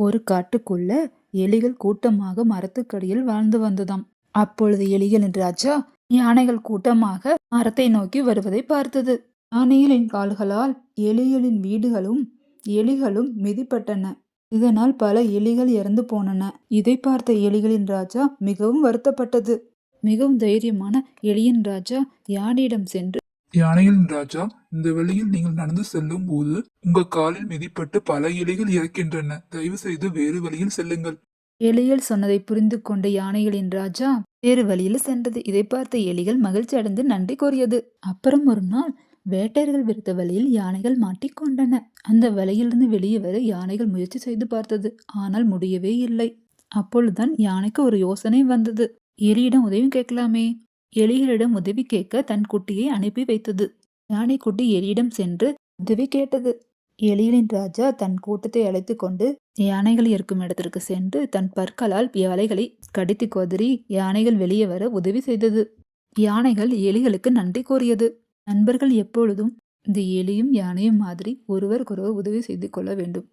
ஒரு காட்டுக்குள்ள எலிகள் கூட்டமாக மரத்துக்கடியில் வாழ்ந்து வந்ததாம். அப்பொழுது எலிகளின் ராஜா யானைகள் கூட்டமாக மரத்தை நோக்கி வருவதை பார்த்தது. யானைகளின் கால்களால் எலிகளின் வீடுகளும் எலிகளும் மிதிப்பட்டன. இதனால் பல எலிகள் இறந்து போனன. இதை பார்த்த எலிகளின் ராஜா மிகவும் வருத்தப்பட்டது. மிகவும் தைரியமான எலியின் ராஜா யானையிடம் சென்று, யானைகளின் ராஜா, இந்த வழியில் நீங்கள் நடந்து செல்லும் போது உங்க காலில் மிதிப்பட்டு பல எலிகள் இறக்கின்றன. தயவு செய்து வேறு வழியில் செல்லுங்கள். எலிகள் சொன்னதை புரிந்து கொண்ட யானைகளின் ராஜா வேறு வழியில் சென்றது. இதை பார்த்த எலிகள் மகிழ்ச்சி அடைந்து நன்றி கூறியது. அப்புறம் ஒரு நாள் வேட்டையர்கள் விருத்த வழியில் யானைகள் மாட்டிக்கொண்டன. அந்த வலையிலிருந்து வெளியே வர யானைகள் முயற்சி செய்து பார்த்தது. ஆனால் முடியவே இல்லை. அப்பொழுதுதான் யானைக்கு ஒரு யோசனை வந்தது. எலியிடம் உதவி கேட்கலாமே. எலிகளிடம் உதவி கேட்க தன் குட்டியை அனுப்பி வைத்தது. யானை குட்டி எலியிடம் சென்று உதவி கேட்டது. எலிகளின் ராஜா தன் கூட்டத்தை அழைத்து கொண்டு யானைகள் இருக்கும் இடத்திற்கு சென்று தன் பற்களால் வலைகளை கடித்து கொதறி யானைகள் வெளியே வர உதவி செய்தது. யானைகள் எலிகளுக்கு நன்றி கூறியது. நண்பர்கள் எப்பொழுதும் இந்த எலியும் யானையும் மாதிரி ஒருவருக்கொருவர் உதவி செய்து கொள்ள வேண்டும்.